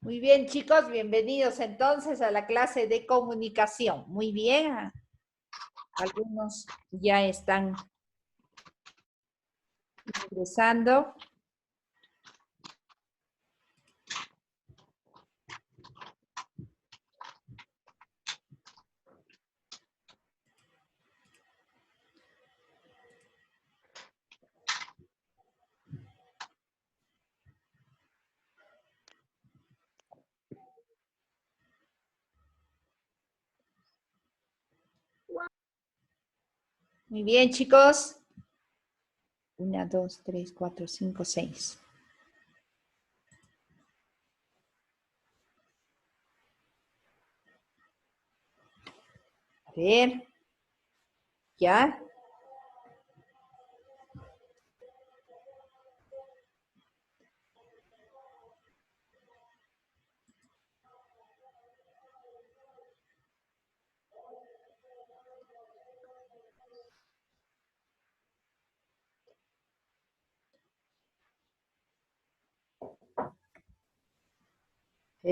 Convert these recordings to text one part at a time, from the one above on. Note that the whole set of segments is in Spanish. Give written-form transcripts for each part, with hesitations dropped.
Muy bien, chicos, bienvenidos entonces a la clase de comunicación. Muy bien, algunos ya están ingresando. Muy bien, chicos. 1, 2, 3, 4, 5, 6. A ver. ¿Ya?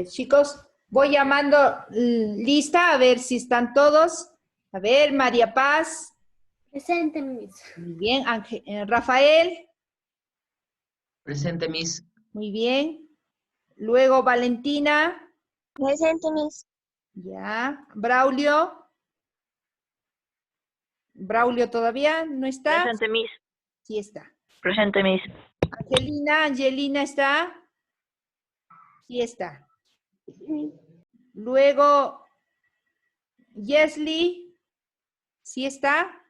Chicos, voy llamando lista a ver si están todos. A ver, María Paz. Presente, Miss. Muy bien, Rafael. Presente, Miss. Muy bien. Luego Valentina. Presente, Miss. Ya. Braulio. Braulio todavía no está. Presente, Miss. Sí está. Presente, Miss. Angelina está. Sí está. Luego, Yesli, ¿sí está?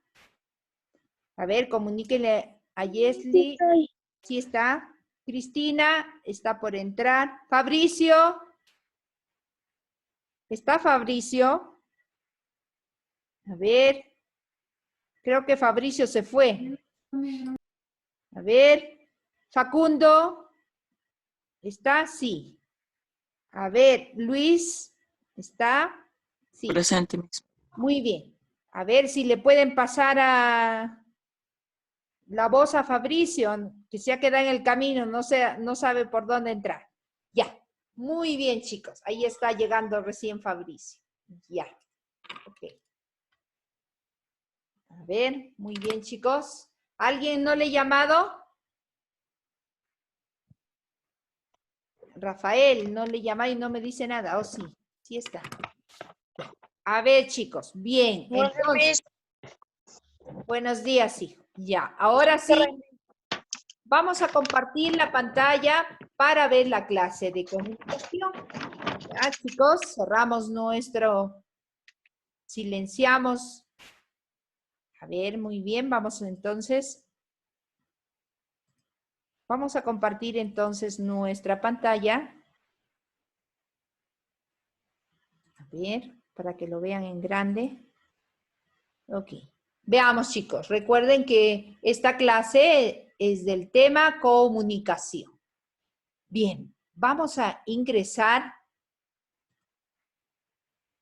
A ver, comuníquele a Yesli. Sí está. Cristina está por entrar. Fabricio. ¿Está Fabricio? A ver. Creo que Fabricio se fue. A ver. Facundo. ¿Está? Sí. A ver, Luis. ¿Está? Sí. Presente, Miss. Muy bien. A ver si le pueden pasar a la voz a Fabricio, que se ha quedado en el camino, no sabe por dónde entrar. Ya. Muy bien, chicos. Ahí está llegando recién Fabricio. Ya. Ok. A ver, muy bien, chicos. ¿Alguien no le ha llamado? Rafael, no le llama y no me dice nada. ¿O sí? Sí está. A ver, chicos. Bien. Entonces, buenos días, hijo. Ya. Ahora sí. Vamos a compartir la pantalla para ver la clase de comunicación. Ya, chicos, cerramos silenciamos. A ver, muy bien, vamos entonces. Vamos a compartir entonces nuestra pantalla. A ver, para que lo vean en grande. Ok. Veamos, chicos. Recuerden que esta clase es del tema comunicación. Bien, vamos a ingresar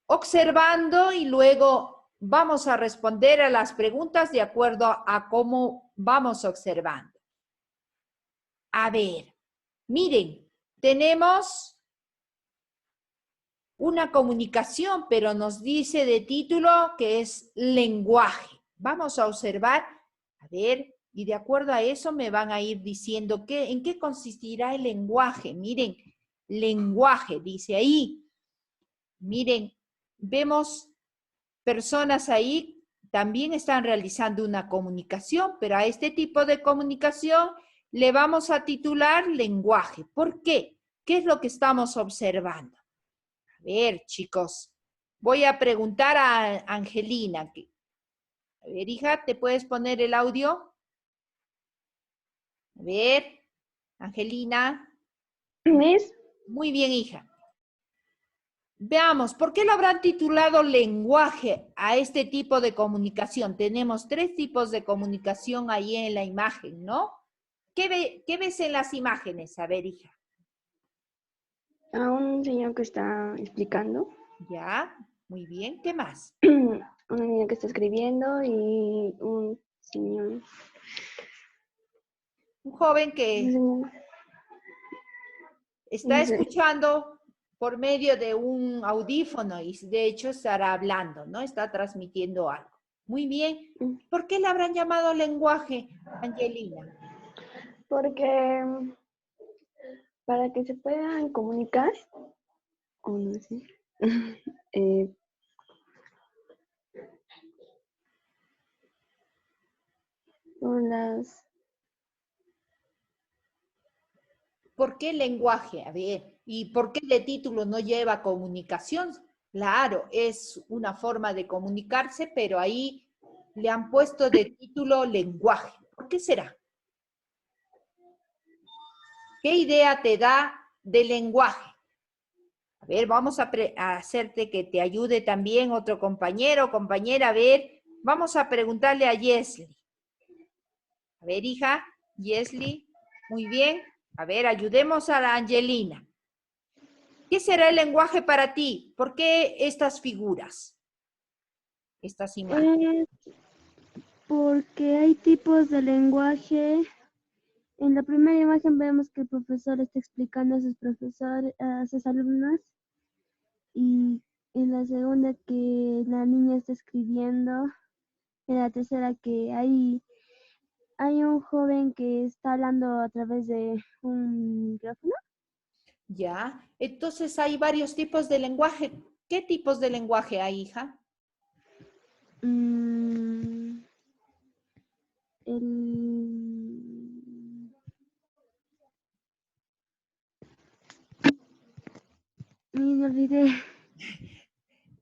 observando y luego vamos a responder a las preguntas de acuerdo a cómo vamos observando. A ver, miren, tenemos una comunicación, pero nos dice de título que es lenguaje. Vamos a observar, a ver, y de acuerdo a eso me van a ir diciendo en qué consistirá el lenguaje. Miren, lenguaje, dice ahí. Miren, vemos personas ahí también están realizando una comunicación, pero a este tipo de comunicación le vamos a titular lenguaje. ¿Por qué? ¿Qué es lo que estamos observando? A ver, chicos, voy a preguntar a Angelina. A ver, hija, ¿te puedes poner el audio? A ver, Angelina. Miss. Muy bien, hija. Veamos, ¿por qué lo habrán titulado lenguaje a este tipo de comunicación? Tenemos 3 tipos de comunicación ahí en la imagen, ¿no? ¿Qué ves en las imágenes? A ver, hija. A un señor que está explicando. Ya, muy bien. ¿Qué más? Una niña que está escribiendo y un señor. Un joven que está escuchando por medio de un audífono y de hecho estará hablando, ¿no? Está transmitiendo algo. Muy bien. ¿Por qué le habrán llamado lenguaje, Angelina? Porque para que se puedan comunicar, o no sé, eh, con las... ¿Por qué lenguaje? A ver, ¿y por qué de título no lleva comunicación? Claro, es una forma de comunicarse, pero ahí le han puesto de título lenguaje. ¿Por qué será? ¿Qué idea te da de lenguaje? A ver, vamos a hacerte que te ayude también otro compañero o compañera. A ver, vamos a preguntarle a Yesli. A ver, hija, Yesli, muy bien. A ver, ayudemos a la Angelina. ¿Qué será el lenguaje para ti? ¿Por qué estas figuras? Estas imágenes. Porque hay tipos de lenguaje. En la primera imagen vemos que el profesor está explicando a sus alumnos, y en la segunda que la niña está escribiendo, en la tercera que hay un joven que está hablando a través de un micrófono. Ya, entonces hay varios tipos de lenguaje. ¿Qué tipos de lenguaje hay, hija? Me olvidé.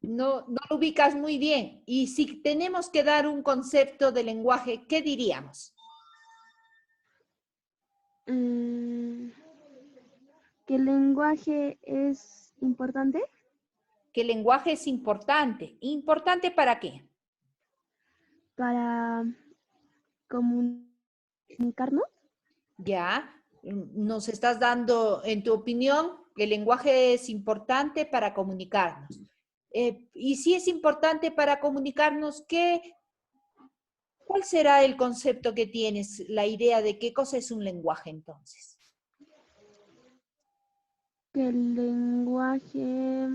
No lo ubicas muy bien. Y si tenemos que dar un concepto de lenguaje, ¿qué diríamos? ¿Que el lenguaje es importante? Que el lenguaje es importante. ¿Importante para qué? Para comunicarnos. Ya, nos estás dando, en tu opinión, que el lenguaje es importante para comunicarnos. Y si es importante para comunicarnos, ¿cuál será el concepto que tienes, la idea de qué cosa es un lenguaje entonces? Que el lenguaje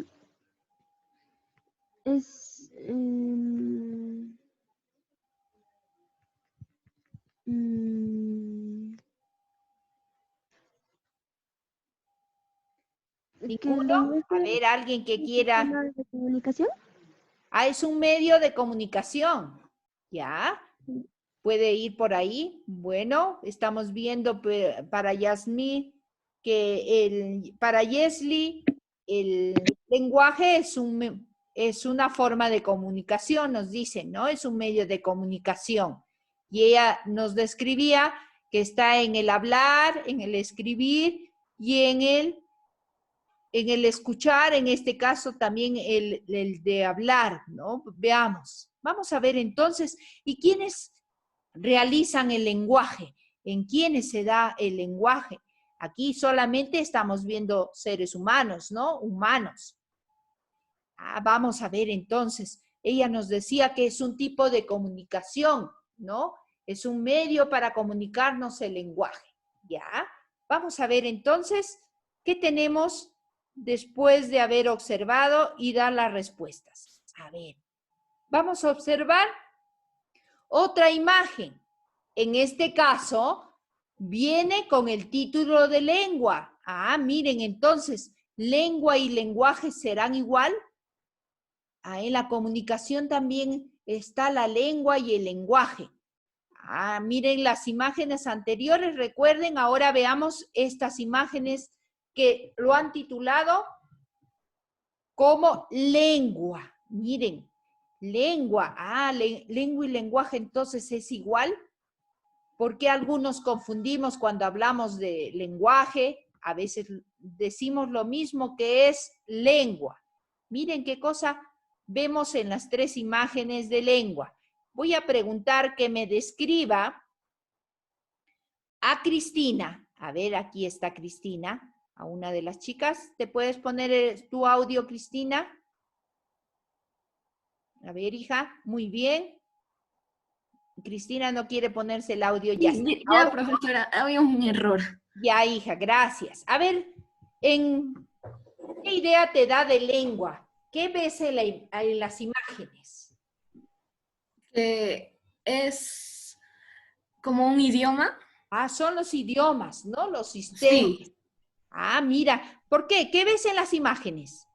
es que el ¿Ninguno? A lenguaje ver, alguien que es un quiera. canal de comunicación. Ah, es un medio de comunicación. ¿Ya? ¿Puede ir por ahí? Bueno, estamos viendo para Yasmín que para Yesli el lenguaje es una forma de comunicación, nos dicen, ¿no? Es un medio de comunicación. Y ella nos describía que está en el hablar, en el escribir y en el escuchar, en este caso también el de hablar, ¿no? Veamos. Vamos a ver entonces, ¿y quiénes realizan el lenguaje? ¿En quiénes se da el lenguaje? Aquí solamente estamos viendo seres humanos, ¿no? Humanos. Vamos a ver entonces. Ella nos decía que es un tipo de comunicación, ¿no? Es un medio para comunicarnos el lenguaje, ¿ya? Vamos a ver entonces qué tenemos después de haber observado y dar las respuestas. A ver, vamos a observar otra imagen. En este caso, viene con el título de lengua. Miren, entonces, ¿lengua y lenguaje serán igual? En la comunicación también está la lengua y el lenguaje. Miren las imágenes anteriores, recuerden, ahora veamos estas imágenes que lo han titulado como lengua. Miren, lengua. Lengua y lenguaje entonces es igual. ¿Por qué algunos confundimos cuando hablamos de lenguaje? A veces decimos lo mismo que es lengua. Miren qué cosa vemos en las tres imágenes de lengua. Voy a preguntar que me describa a Cristina. A ver, aquí está Cristina, a una de las chicas. ¿Te puedes poner tu audio, Cristina? A ver, hija, muy bien. Cristina no quiere ponerse el audio ya. Ya, profesora, había un error. Ya, hija, gracias. A ver, en ¿Qué idea te da de lengua? ¿Qué ves en las imágenes? Que es como un idioma. Ah, son los idiomas, ¿no? Los sistemas. Sí, Ah, mira, ¿por qué? ¿Qué ves en las imágenes?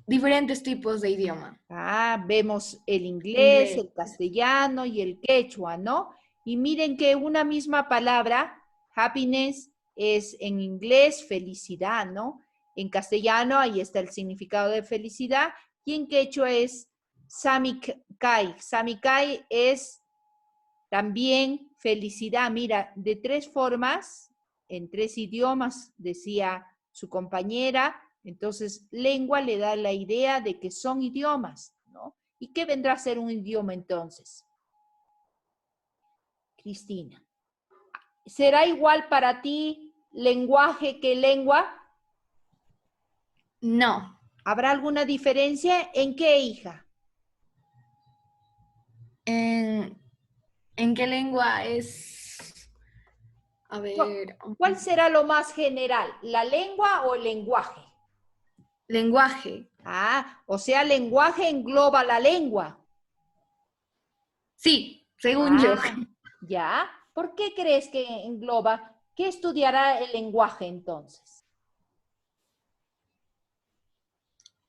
diferentes tipos de idioma. Ah, vemos el inglés, Inglés. el castellano y el quechua, ¿no? Y miren que una misma palabra, happiness, es en inglés felicidad, ¿no? En castellano ahí está el significado de felicidad y en quechua es samikai. Samikai es también felicidad. Mira, de 3 formas, en 3 idiomas, decía su compañera. Entonces, lengua le da la idea de que son idiomas, ¿no? ¿Y qué vendrá a ser un idioma entonces? Cristina. ¿Será igual para ti lenguaje que lengua? No. ¿Habrá alguna diferencia? ¿En qué, hija? ¿En qué lengua es? A ver, ¿Cuál será lo más general? ¿La lengua o el lenguaje? lenguaje. Ah, o sea, lenguaje engloba la lengua. Sí, según yo. ¿Ya? ¿Por qué crees que engloba? ¿Qué estudiará el lenguaje entonces?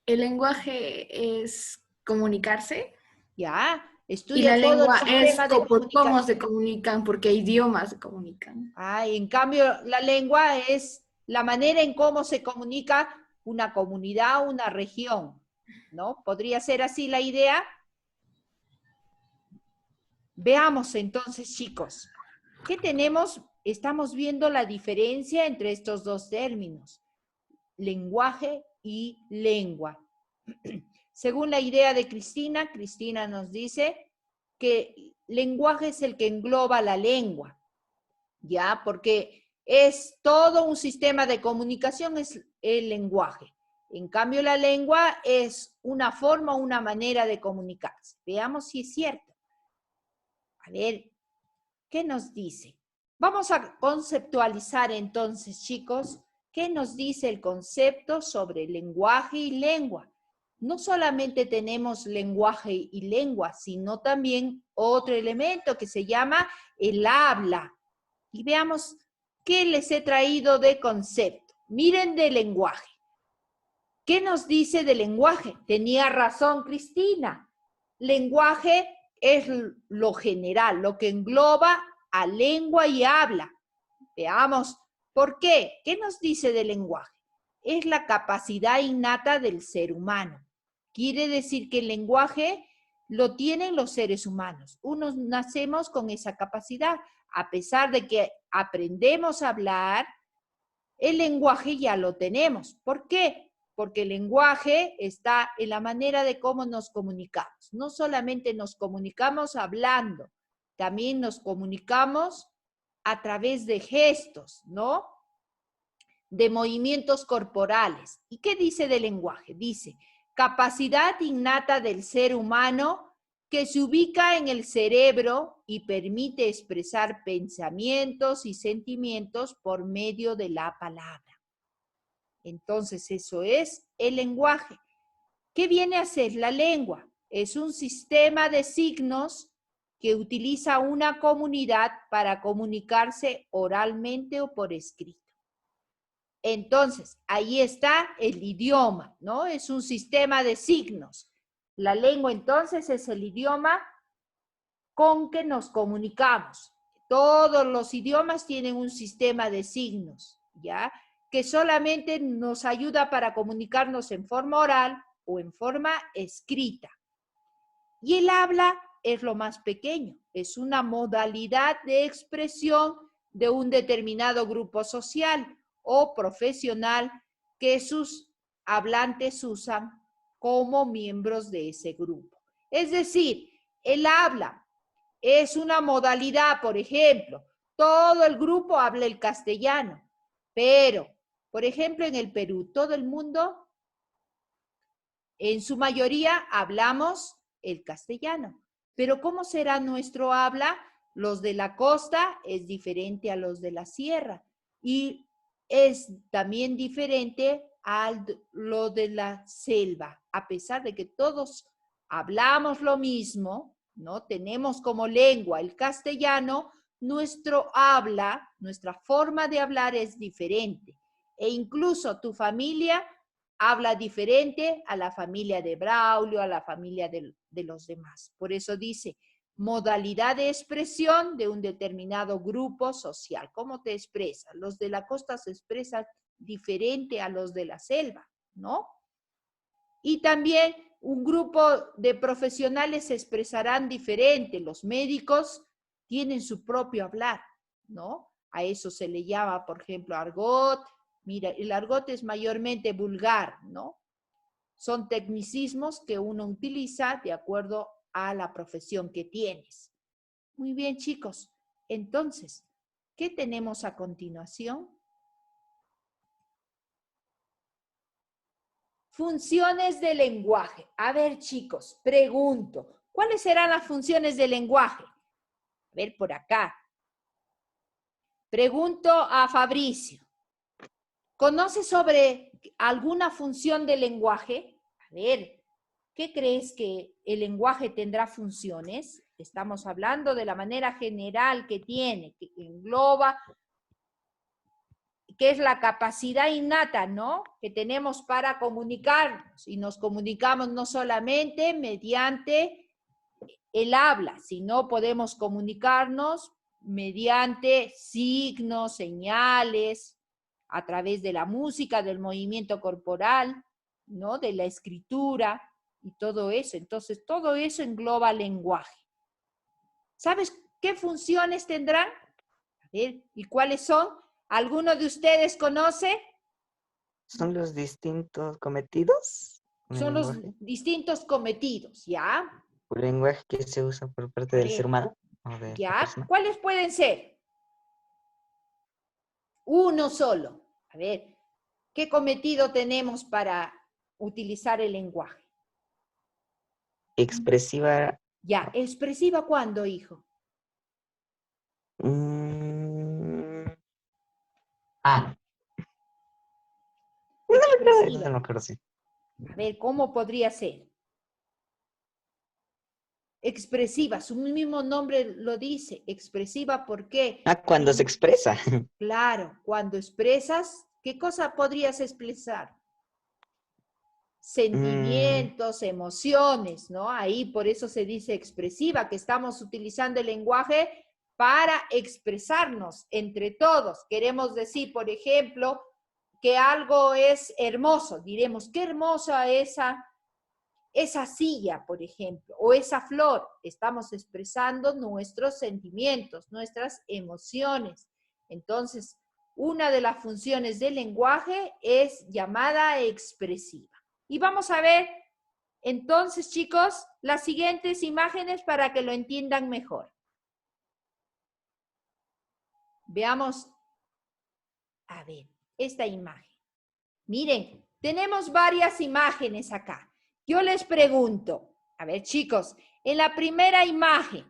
El lenguaje es comunicarse ¿Ya? y Estudia la todo el lengua es sistema de por cómo comunicación. se comunican, porque idiomas se comunican. Ah, en cambio, la lengua es la manera en cómo se comunica una comunidad, una región, ¿no? ¿Podría ser así la idea? Veamos entonces, chicos, ¿qué tenemos? Estamos viendo la diferencia entre estos dos términos, lenguaje y lengua. Según la idea de Cristina, Cristina nos dice que lenguaje es el que engloba la lengua, ¿ya? Porque es todo un sistema de comunicación, es el lenguaje. En cambio, la lengua es una forma, una manera de comunicarse. Veamos si es cierto. A ver, ¿qué nos dice? Vamos a conceptualizar entonces, chicos, ¿qué nos dice el concepto sobre lenguaje y lengua? No solamente tenemos lenguaje y lengua, sino también otro elemento que se llama el habla. Y veamos qué les he traído de concepto. Miren de lenguaje. ¿Qué nos dice de lenguaje? Tenía razón Cristina. Lenguaje es lo general, lo que engloba a lengua y habla. Veamos, ¿por qué? ¿Qué nos dice de lenguaje? Es la capacidad innata del ser humano. Quiere decir que el lenguaje lo tienen los seres humanos. Unos nacemos con esa capacidad. A pesar de que aprendemos a hablar, el lenguaje ya lo tenemos. ¿Por qué? Porque el lenguaje está en la manera de cómo nos comunicamos. No solamente nos comunicamos hablando, también nos comunicamos a través de gestos, ¿no? De movimientos corporales. ¿Y qué dice del lenguaje? Dice, capacidad innata del ser humano que se ubica en el cerebro y permite expresar pensamientos y sentimientos por medio de la palabra. Entonces, eso es el lenguaje. ¿Qué viene a ser la lengua? Es un sistema de signos que utiliza una comunidad para comunicarse oralmente o por escrito. Entonces, ahí está el idioma, ¿no? Es un sistema de signos. La lengua, entonces, es el idioma con que nos comunicamos. Todos los idiomas tienen un sistema de signos, ¿ya? Que solamente nos ayuda para comunicarnos en forma oral o en forma escrita. Y el habla es lo más pequeño, es una modalidad de expresión de un determinado grupo social o profesional que sus hablantes usan como miembros de ese grupo. Es decir, el habla es una modalidad, por ejemplo, todo el grupo habla el castellano, pero, por ejemplo, en el Perú, todo el mundo, en su mayoría, hablamos el castellano. Pero ¿cómo será nuestro habla? Los de la costa es diferente a los de la sierra y es también diferente a lo de la selva, a pesar de que todos hablamos lo mismo, ¿no? Tenemos como lengua el castellano, nuestro habla, nuestra forma de hablar es diferente. E incluso tu familia habla diferente a la familia de Braulio, a la familia de los demás. Por eso dice, modalidad de expresión de un determinado grupo social. ¿Cómo te expresas? Los de la costa se expresan diferente a los de la selva, ¿no? Y también un grupo de profesionales se expresarán diferente. Los médicos tienen su propio hablar, ¿no? A eso se le llama, por ejemplo, argot. Mira, el argot es mayormente vulgar, ¿no? Son tecnicismos que uno utiliza de acuerdo a la profesión que tienes. Muy bien, chicos. Entonces, ¿qué tenemos a continuación? Funciones del lenguaje. A ver, chicos, pregunto, ¿cuáles serán las funciones del lenguaje? A ver, por acá. Pregunto a Fabricio. ¿Conoce sobre alguna función del lenguaje? A ver, ¿qué crees que el lenguaje tendrá funciones? Estamos hablando de la manera general que tiene, que engloba, que es la capacidad innata, ¿no? Que tenemos para comunicarnos. Y nos comunicamos no solamente mediante el habla, sino podemos comunicarnos mediante signos, señales, a través de la música, del movimiento corporal, ¿no? De la escritura y todo eso. Entonces, todo eso engloba lenguaje. ¿Sabes qué funciones tendrán? A ver, ¿y cuáles son? ¿Alguno de ustedes conoce? ¿Son los distintos cometidos? en el Son los lenguaje? distintos cometidos, ¿ya? ¿El lenguaje que se usa por parte A del ver, ser humano o de la ¿ya? persona? ¿Cuáles pueden ser? Uno solo. A ver, ¿qué cometido tenemos para utilizar el lenguaje? Expresiva. Ya, ¿expresiva cuándo, hijo? mm, Ah, Expresiva. no creo, sí. A ver, ¿cómo podría ser? Expresiva, su mismo nombre lo dice. Expresiva, ¿por qué? Cuando se expresa. Claro, cuando expresas, ¿qué cosa podrías expresar? Sentimientos, emociones, ¿no? Ahí por eso se dice expresiva, que estamos utilizando el lenguaje para expresarnos entre todos. Queremos decir, por ejemplo, que algo es hermoso. Diremos, qué hermosa esa silla, por ejemplo, o esa flor. Estamos expresando nuestros sentimientos, nuestras emociones. Entonces, una de las funciones del lenguaje es llamada expresiva. Y vamos a ver, entonces, chicos, las siguientes imágenes para que lo entiendan mejor. Veamos, a ver, esta imagen. Miren, tenemos varias imágenes acá. Yo les pregunto, a ver, chicos, en la primera imagen,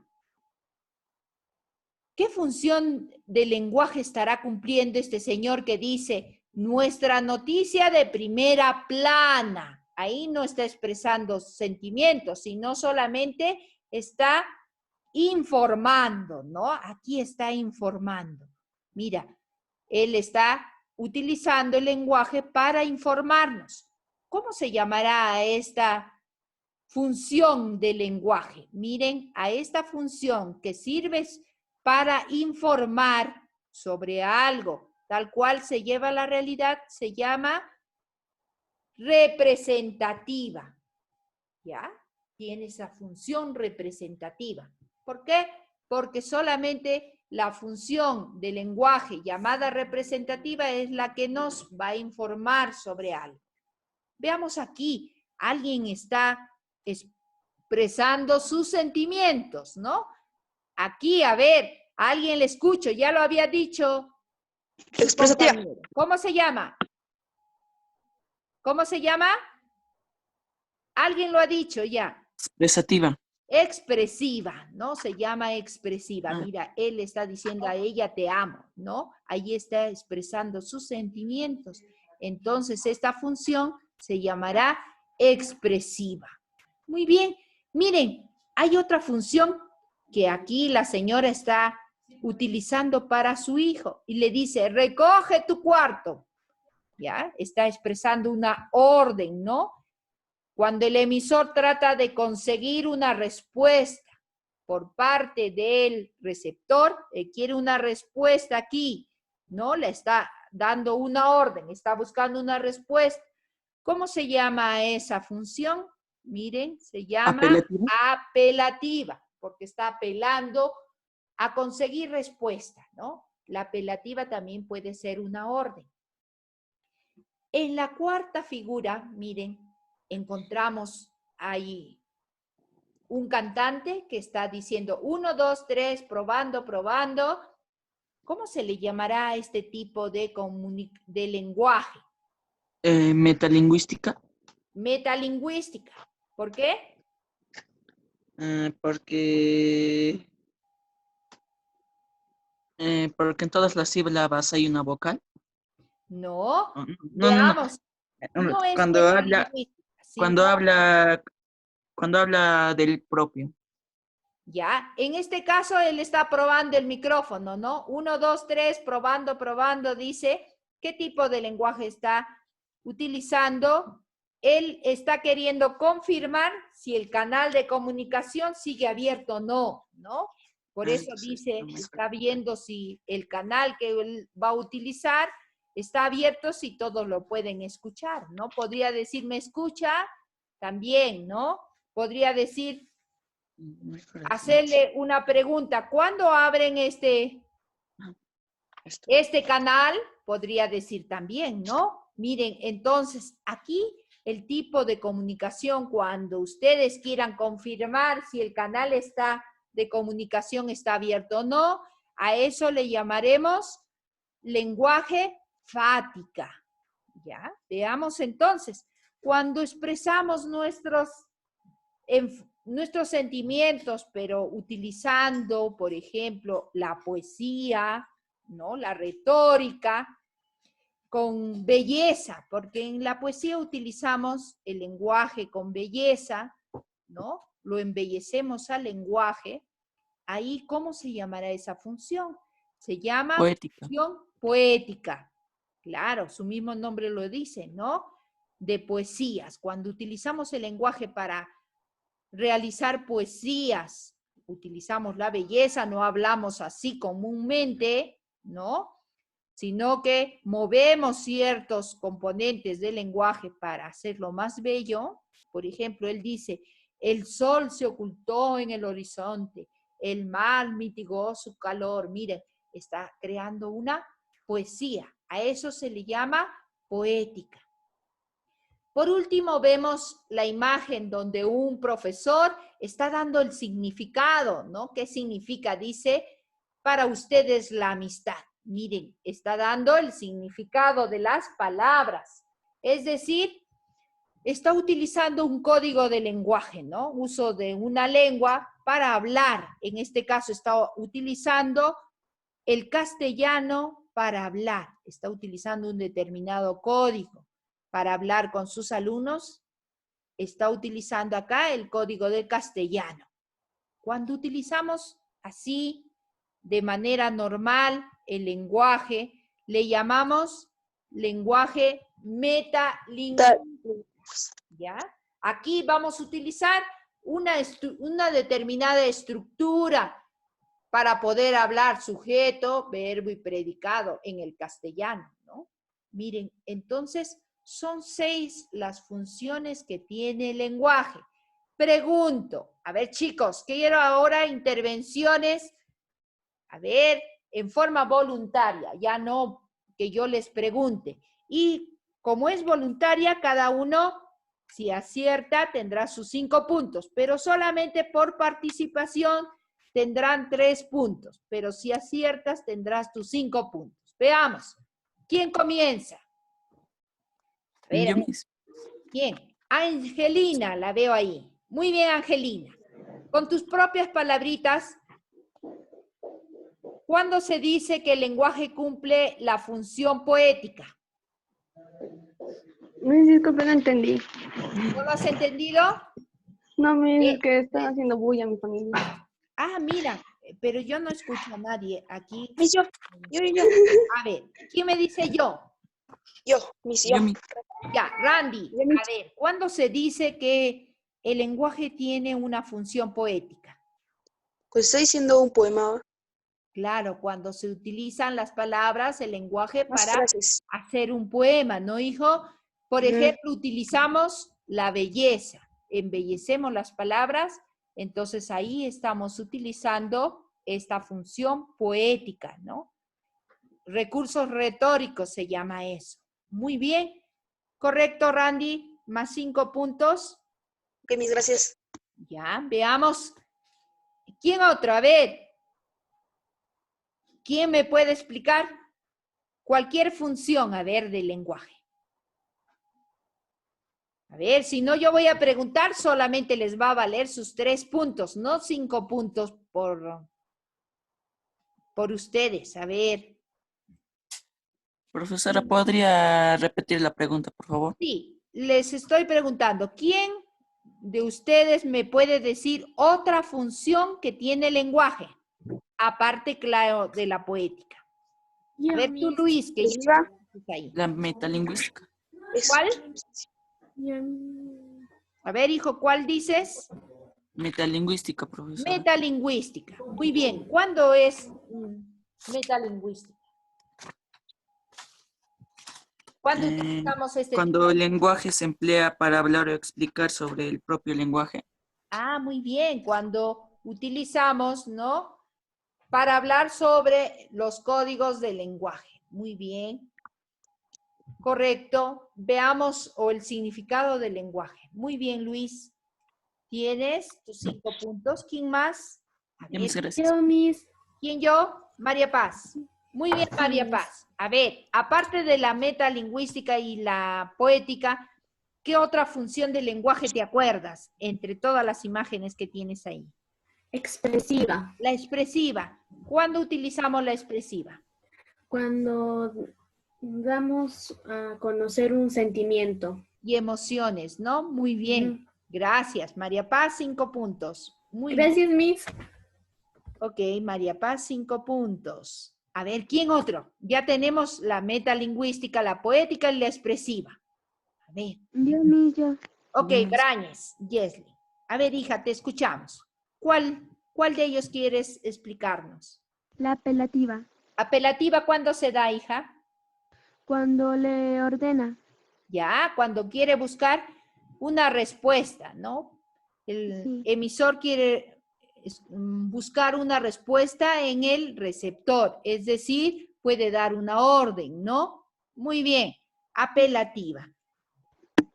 ¿qué función de lenguaje estará cumpliendo este señor que dice nuestra noticia de primera plana? Ahí no está expresando sentimientos, sino solamente está informando, ¿no? Aquí está informando. Mira, él está utilizando el lenguaje para informarnos. ¿Cómo se llamará a esta función del lenguaje? Miren, a esta función que sirve para informar sobre algo, tal cual se lleva a la realidad, se llama representativa. ¿Ya? Tiene esa función representativa. ¿Por qué? Porque solamente la función del lenguaje llamada representativa es la que nos va a informar sobre algo. Veamos aquí, alguien está expresando sus sentimientos, ¿no? Aquí, a ver, a alguien le escucho, ya lo había dicho. Expresativa. ¿Cómo se llama? ¿Cómo se llama? Alguien lo ha dicho ya. Expresativa. Expresiva, ¿no? Se llama expresiva. Mira, él está diciendo a ella te amo, ¿no? Ahí está expresando sus sentimientos. entonces esta función se llamará expresiva. Muy bien, miren, hay otra función que aquí la señora está utilizando para su hijo y le dice, recoge tu cuarto. ¿Ya? Está expresando una orden, ¿no? Cuando el emisor trata de conseguir una respuesta por parte del receptor, quiere una respuesta aquí, ¿no? Le está dando una orden, está buscando una respuesta. ¿Cómo se llama esa función? Miren, se llama ¿Apelativa? apelativa, porque está apelando a conseguir respuesta, ¿no? La apelativa también puede ser una orden. En la cuarta figura, miren, encontramos ahí un cantante que está diciendo 1, 2, 3, probando, probando. ¿Cómo se le llamará a este tipo de lenguaje? Metalingüística. Metalingüística. ¿Por qué? Porque en todas las sílabas hay una vocal. No, No, no, no. veamos. No es Cuando habla, metalingüística, cuando sino habla, cuando habla del propio. ya, en este caso él está probando el micrófono, ¿no? 1, 2, 3, probando, probando, dice. ¿Qué tipo de lenguaje está utilizando? Él está queriendo confirmar si el canal de comunicación sigue abierto o no, ¿no? Por eso dice, está viendo si el canal que él va a utilizar está abierto, si todos lo pueden escuchar, ¿no? Podría decir, ¿me escucha? También, ¿no? Podría decir, hacerle una pregunta. ¿Cuándo abren este canal? Podría decir también, ¿no? Miren, entonces, aquí el tipo de comunicación, cuando ustedes quieran confirmar si el canal de comunicación está abierto o no, a eso le llamaremos lenguaje fática. ¿Ya? Veamos entonces, cuando expresamos nuestros sentimientos, pero utilizando, por ejemplo, la poesía, ¿no? La retórica, con belleza, porque en la poesía utilizamos el lenguaje con belleza, ¿no? Lo embellecemos al lenguaje. Ahí, ¿cómo se llamará esa función? Se llama Poética. función poética. Claro, su mismo nombre lo dice, ¿no? De poesías. Cuando utilizamos el lenguaje para realizar poesías, utilizamos la belleza, no hablamos así comúnmente, ¿no? Sino que movemos ciertos componentes del lenguaje para hacerlo más bello. Por ejemplo, él dice, el sol se ocultó en el horizonte, el mar mitigó su calor. Miren, está creando una poesía. A eso se le llama poética. Por último, vemos la imagen donde un profesor está dando el significado, ¿no? ¿Qué significa? Dice, para ustedes la amistad. Miren, está dando el significado de las palabras. Es decir, está utilizando un código de lenguaje, ¿no? Uso de una lengua para hablar. En este caso está utilizando el castellano para hablar. Está utilizando un determinado código para hablar con sus alumnos. Está utilizando acá el código del castellano. Cuando utilizamos así, de manera normal, el lenguaje, le llamamos lenguaje metalingüístico. ¿Ya? Aquí vamos a utilizar una determinada estructura para poder hablar sujeto, verbo y predicado en el castellano, ¿no? Miren, entonces son 6 las funciones que tiene el lenguaje. Pregunto, a ver chicos, quiero ahora intervenciones, a ver, en forma voluntaria, ya no que yo les pregunte. Y como es voluntaria, cada uno, si acierta, tendrá sus 5 puntos, pero solamente por participación tendrán 3 puntos, pero si aciertas tendrás tus 5 puntos. Veamos, ¿quién comienza? A ver, Yo mismo. ¿quién? Angelina, la veo ahí. Muy bien, Angelina. Con tus propias palabritas, ¿cuándo se dice que el lenguaje cumple la función poética? Disculpe, no entendí. ¿No lo has entendido? No, me dice que están haciendo bulla a mi familia. Ah, mira, pero yo no escucho a nadie aquí. Miss, yo. A ver, ¿quién me dice yo? Miss, Yo, mi- Ya, Randy, Yo, Miss. a ver, ¿cuándo se dice que el lenguaje tiene una función poética? Pues estoy diciendo un poema. Claro, cuando se utilizan las palabras, el lenguaje Muchas para gracias. hacer un poema, ¿no, hijo? Por Ujú. ejemplo, utilizamos la belleza, embellecemos las palabras, entonces ahí estamos utilizando esta función poética, ¿no? Recursos retóricos se llama eso. Muy bien. Correcto, Randy. Más 5 puntos. Ok, mis gracias. Ya, veamos. ¿Quién otro? A ver. ¿Quién me puede explicar cualquier función, a ver, del lenguaje? A ver, si no, yo voy a preguntar, solamente les va a valer sus 3 puntos, no 5 puntos por ustedes. A ver. profesora, ¿podría repetir la pregunta, por favor? Sí, les estoy preguntando, ¿quién de ustedes me puede decir otra función que tiene el lenguaje? Aparte, claro, de la poética. A ver, tú, Luis, que Miss ya Eva. estás ahí. La metalingüística. ¿Cuál? A ver, hijo, ¿cuál dices? Metalingüística, profesora. Metalingüística. Muy bien. ¿Cuándo es metalingüística? ¿Cuándo utilizamos este tipo? Cuando el lenguaje se emplea para hablar o explicar sobre el propio lenguaje. Ah, muy bien. Cuando utilizamos, ¿no? Para hablar sobre los códigos del lenguaje. Muy bien. Correcto. Veamos el significado del lenguaje. Muy bien, Luis. Tienes tus 5 puntos. ¿Quién más? A Ya, ver, mis gracias. Yo, Miss. ¿quién yo? María Paz. Muy bien, María Paz. A ver, aparte de la metalingüística y la poética, ¿qué otra función del lenguaje te acuerdas entre todas las imágenes que tienes ahí? Expresiva. La expresiva. ¿Cuándo utilizamos la expresiva? Cuando damos a conocer un sentimiento. Y emociones, ¿no? Muy bien. Ujú. Gracias, María Paz, 5 puntos. Muy bien. Gracias, Miss. Ok, María Paz, 5 puntos. A ver, ¿quién otro? Ya tenemos la metalingüística, la poética y la expresiva. A ver. Yo, Miss, yo. Ok, Yes. Brañez, Yesli. A ver, hija, te escuchamos. ¿Cuál de ellos quieres explicarnos? La apelativa. ¿Apelativa cuándo se da, hija? Cuando le ordena. Ya, cuando quiere buscar una respuesta, ¿no? El Sí. emisor quiere buscar una respuesta en el receptor, es decir, puede dar una orden, ¿no? Muy bien, apelativa.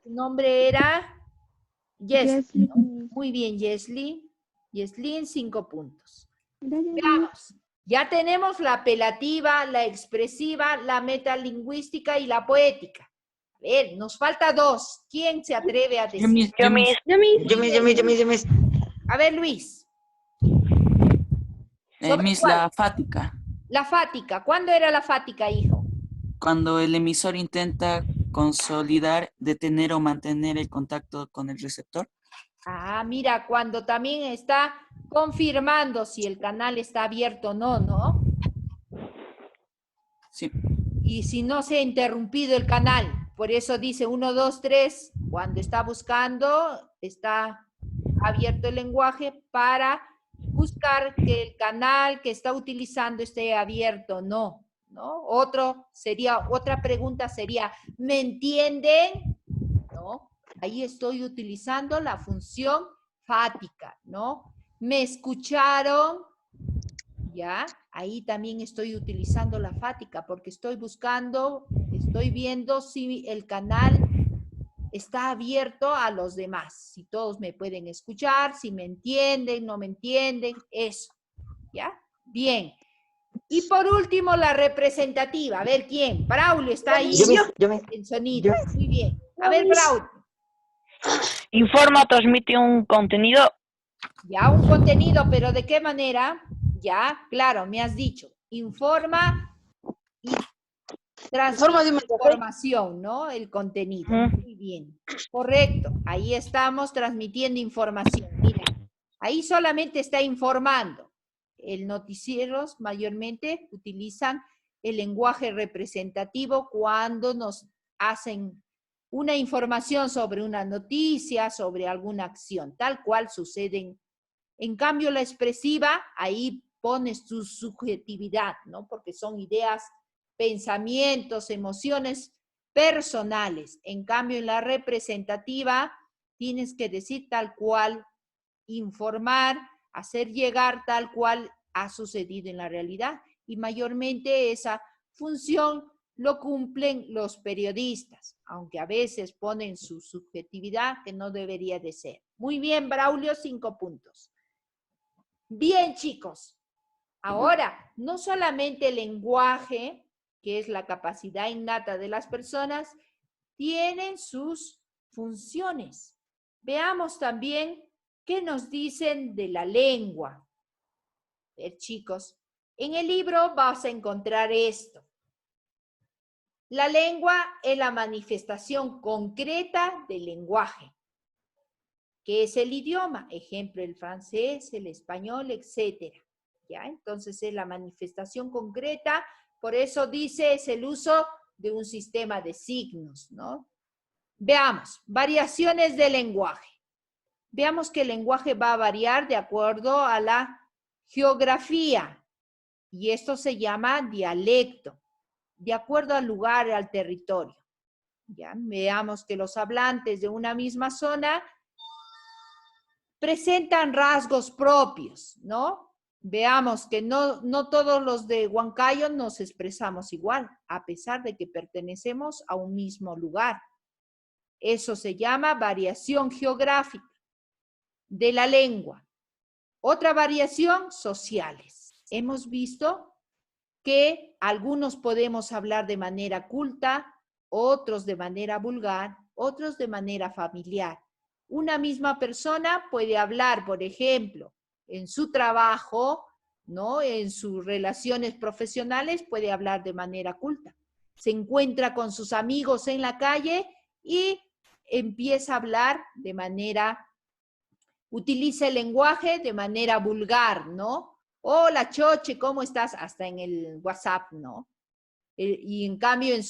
Su nombre era Yesli, Jessie, ¿no? Miss. Muy bien, Yesli. Yesli en 5 puntos. Gracias, Miss. Veamos. Ya tenemos la apelativa, la expresiva, la metalingüística y la poética. A ver, nos falta 2. ¿Quién se atreve a Yo, decir? mis, yo, mis. Yo, mis. A ver, Luis. Miss, cuál? la fática. La fática. ¿Cuándo era la fática, hijo? Cuando el emisor intenta consolidar, detener o mantener el contacto con el receptor. Ah, mira, cuando también está confirmando si el canal está abierto o no, ¿no? Sí. Y si no se ha interrumpido el canal. Por eso dice 1, 2, 3. Cuando está buscando, está abierto el lenguaje para buscar que el canal que está utilizando esté abierto o no, ¿no? Otra pregunta sería, ¿me entienden? ¿No? Ahí estoy utilizando la función fática, ¿no? ¿Me escucharon? ¿Ya? Ahí también estoy utilizando la fática porque estoy viendo si el canal está abierto a los demás, si todos me pueden escuchar, si me entienden, no me entienden, eso, ¿ya? Bien. Y por último, la representativa. A ver, ¿quién? Braulio está ahí Yo, mis. en sonido. Muy bien. A ver, Braulio. Informa, transmite un contenido. Ya, un contenido, pero ¿de qué manera? Ya, claro, me has dicho. Informa Forma de Transmite mensaje. información, ¿no? El contenido. Muy bien. Correcto. Ahí estamos transmitiendo información. Mira, ahí solamente está informando. El noticieros mayormente utilizan el lenguaje representativo cuando nos hacen una información sobre una noticia, sobre alguna acción, tal cual suceden. En cambio, la expresiva, ahí pones tu subjetividad, ¿no? Porque son ideas, pensamientos, emociones personales. En cambio, en la representativa, tienes que decir tal cual, informar, hacer llegar tal cual ha sucedido en la realidad. Y mayormente esa función lo cumplen los periodistas, aunque a veces ponen su subjetividad que no debería de ser. Muy bien, Braulio, 5 puntos. Bien, chicos. Ahora, no solamente el lenguaje, que es la capacidad innata de las personas, tienen sus funciones. Veamos también qué nos dicen de la lengua. A ver, chicos, en el libro vas a encontrar esto. La lengua es la manifestación concreta del lenguaje, que es el idioma, ejemplo, el francés, el español, etcétera. ¿Ya? Entonces es la manifestación concreta, por eso dice, es el uso de un sistema de signos, ¿no? Veamos, variaciones del lenguaje. Veamos que el lenguaje va a variar de acuerdo a la geografía, y esto se llama dialecto, de acuerdo al lugar, al territorio. ¿Ya? Veamos que los hablantes de una misma zona presentan rasgos propios, ¿no? Veamos que no todos los de Huancayo nos expresamos igual, a pesar de que pertenecemos a un mismo lugar. Eso se llama variación geográfica de la lengua. Otra variación, sociales. Hemos visto que algunos podemos hablar de manera culta, otros de manera vulgar, otros de manera familiar. Una misma persona puede hablar, por ejemplo, en su trabajo, ¿no? En sus relaciones profesionales, puede hablar de manera culta. Se encuentra con sus amigos en la calle y empieza a hablar de manera, utiliza el lenguaje de manera vulgar, ¿no? Hola, Choche, ¿cómo estás? Hasta en el WhatsApp, ¿no? Y en cambio en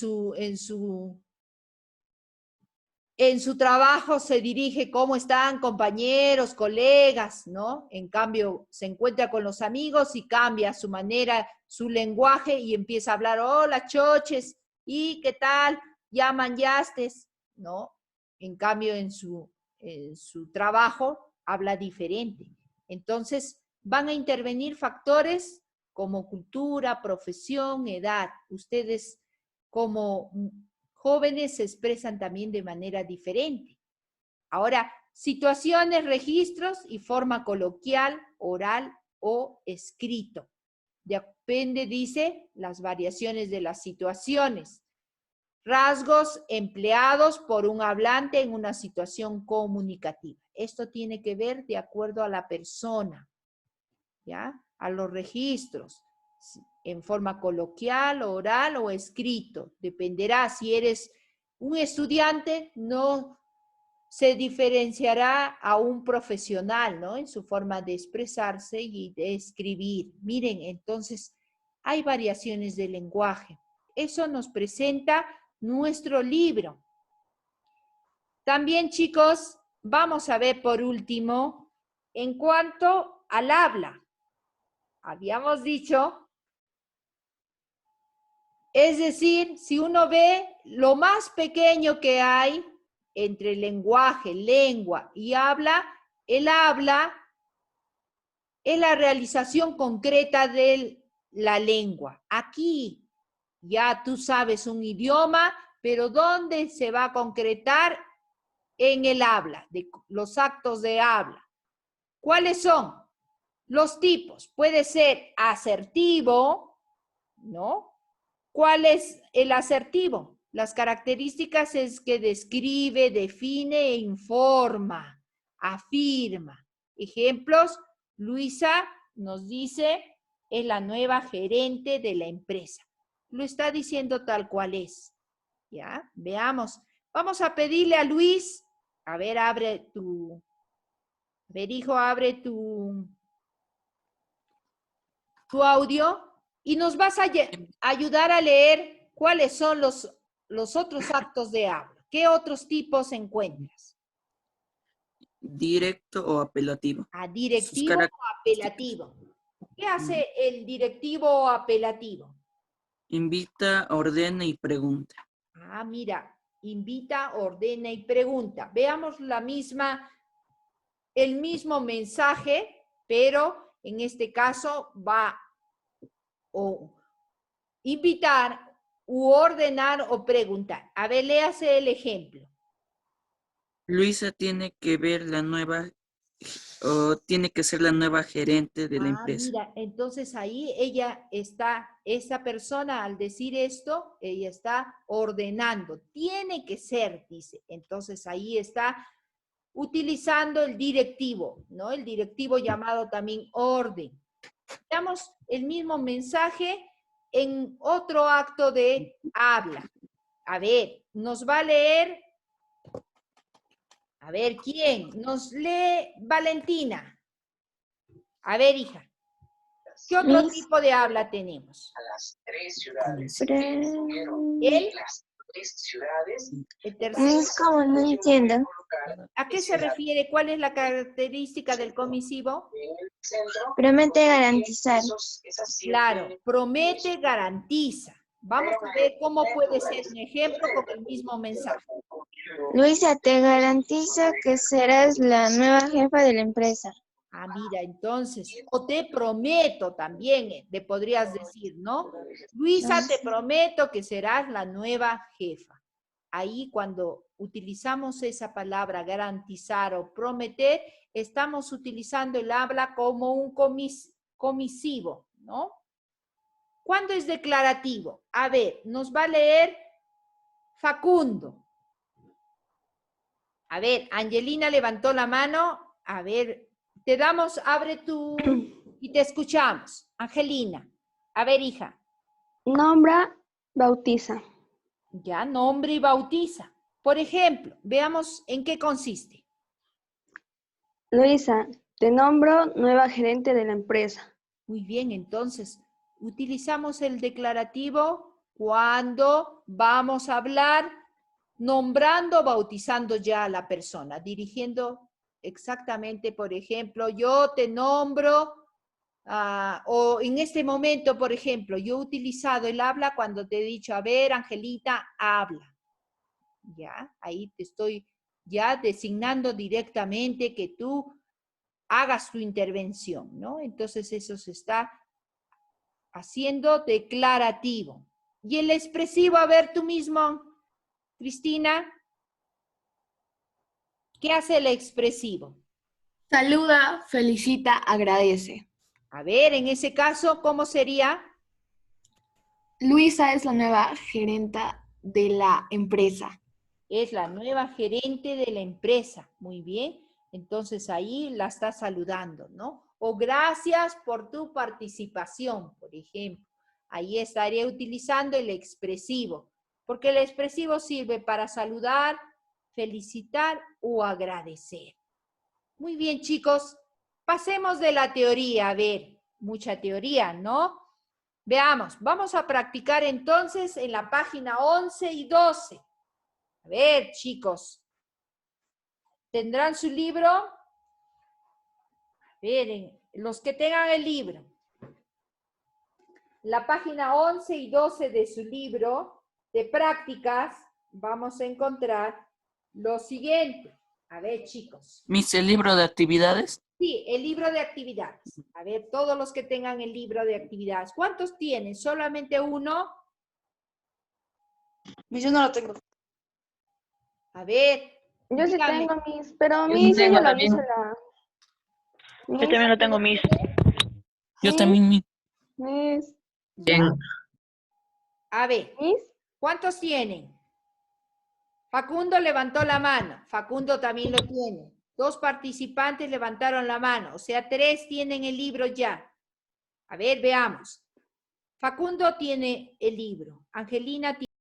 su trabajo se dirige, ¿cómo están compañeros, colegas? ¿No? En cambio se encuentra con los amigos y cambia su manera, su lenguaje y empieza a hablar, hola, Choches, ¿y qué tal? ¿Ya manjaste? ¿No? En cambio en su trabajo habla diferente. Entonces, van a intervenir factores como cultura, profesión, edad. Ustedes como jóvenes se expresan también de manera diferente. Ahora, situaciones, registros y forma coloquial, oral o escrito. Depende, dice, las variaciones de las situaciones. Rasgos empleados por un hablante en una situación comunicativa. Esto tiene que ver de acuerdo a la persona, ¿ya? A los registros, en forma coloquial, oral o escrito. Dependerá si eres un estudiante, no se diferenciará a un profesional, ¿no? En su forma de expresarse y de escribir. Miren, entonces, hay variaciones de lenguaje. Eso nos presenta nuestro libro. También, chicos, vamos a ver por último, en cuanto al habla. Habíamos dicho, es decir, si uno ve lo más pequeño que hay entre lenguaje, lengua y habla, el habla es la realización concreta de la lengua. Aquí ya tú sabes un idioma, pero ¿dónde se va a concretar? En el habla, de los actos de habla. ¿Cuáles son? Los tipos. Puede ser asertivo, ¿no? ¿Cuál es el asertivo? Las características es que describe, define e informa, afirma. Ejemplos, Luisa nos dice, es la nueva gerente de la empresa. lo está diciendo tal cual es. ¿Ya? Veamos. Vamos a pedirle a Luis. A ver, abre tu... A ver, hijo, abre tu audio y nos vas a ayudar a leer cuáles son los otros actos de habla. ¿Qué otros tipos encuentras? Directo o apelativo. Directivo o apelativo. ¿Qué hace el directivo o apelativo? Invita, ordena y pregunta. Mira, invita, ordena y pregunta. Veamos el mismo mensaje, pero en este caso va o invitar, u ordenar o preguntar. A ver, léase el ejemplo. Luisa tiene que ver la nueva, o tiene que ser la nueva gerente de la empresa. Mira, entonces ahí esa persona al decir esto, ella está ordenando. Tiene que ser, dice. Entonces ahí está utilizando el directivo, ¿no? El directivo llamado también orden. Veamos el mismo mensaje en otro acto de habla. A ver, nos va a leer. A ver, ¿quién? Nos lee Valentina. A ver, hija. ¿Qué otro tipo de habla tenemos? A las 3 ciudades. ¿El? Las 3 ciudades. El tercero. ¿Cómo? No entiendo. ¿A qué se refiere? ¿Cuál es la característica del comisivo? Promete garantizar. Claro, promete, garantiza. Vamos a ver cómo puede ser un ejemplo con el mismo mensaje. Luisa, te garantiza que serás la nueva jefa de la empresa. Mira, entonces, o te prometo también, le podrías decir, ¿no? Luisa, te prometo que serás la nueva jefa. Ahí cuando utilizamos esa palabra garantizar o prometer, estamos utilizando el habla como un comisivo, ¿no? ¿Cuándo es declarativo? A ver, nos va a leer Facundo. A ver, Angelina levantó la mano. A ver, te damos, abre tu y te escuchamos. Angelina. A ver, hija. Nombra, bautiza. Ya, nombre y bautiza. Por ejemplo, veamos en qué consiste. Luisa, te nombro nueva gerente de la empresa. Muy bien, entonces, utilizamos el declarativo cuando vamos a hablar nombrando, bautizando ya a la persona, dirigiendo exactamente, por ejemplo, yo te nombro, o en este momento, por ejemplo, yo he utilizado el habla cuando te he dicho, a ver, Angelita, habla. Ya, ahí te estoy ya designando directamente que tú hagas tu intervención, ¿no? Entonces eso se está haciendo declarativo. Y el expresivo, a ver tú mismo, Cristina, ¿qué hace el expresivo? Saluda, felicita, agradece. A ver, en ese caso, ¿cómo sería? Luisa es la nueva gerenta de la empresa. Es la nueva gerente de la empresa. Muy bien. Entonces ahí la está saludando, ¿no? O gracias por tu participación, por ejemplo. Ahí estaría utilizando el expresivo, porque el expresivo sirve para saludar, felicitar o agradecer. Muy bien, chicos. Pasemos de la teoría. A ver, mucha teoría, ¿no? Veamos. Vamos a practicar entonces en la página 11 y 12. A ver, chicos. ¿Tendrán su libro? A ver, los que tengan el libro. La página 11 y 12 de su libro de prácticas, vamos a encontrar lo siguiente. A ver, chicos. ¿Miss, el libro de actividades? Sí, el libro de actividades. A ver, todos los que tengan el libro de actividades. ¿Cuántos tienen? ¿Solamente uno? Yo no lo tengo. A ver. Yo sí dígame. tengo mis, pero Yo mis tengo yo la también. hice la... Yo también lo tengo, Miss. Yo también, Miss. Mis, Bien. A ver, mis, ¿cuántos tienen? Facundo levantó la mano. Facundo también lo tiene. 2 participantes levantaron la mano. O sea, 3 tienen el libro ya. A ver, veamos. Facundo tiene el libro. Angelina tiene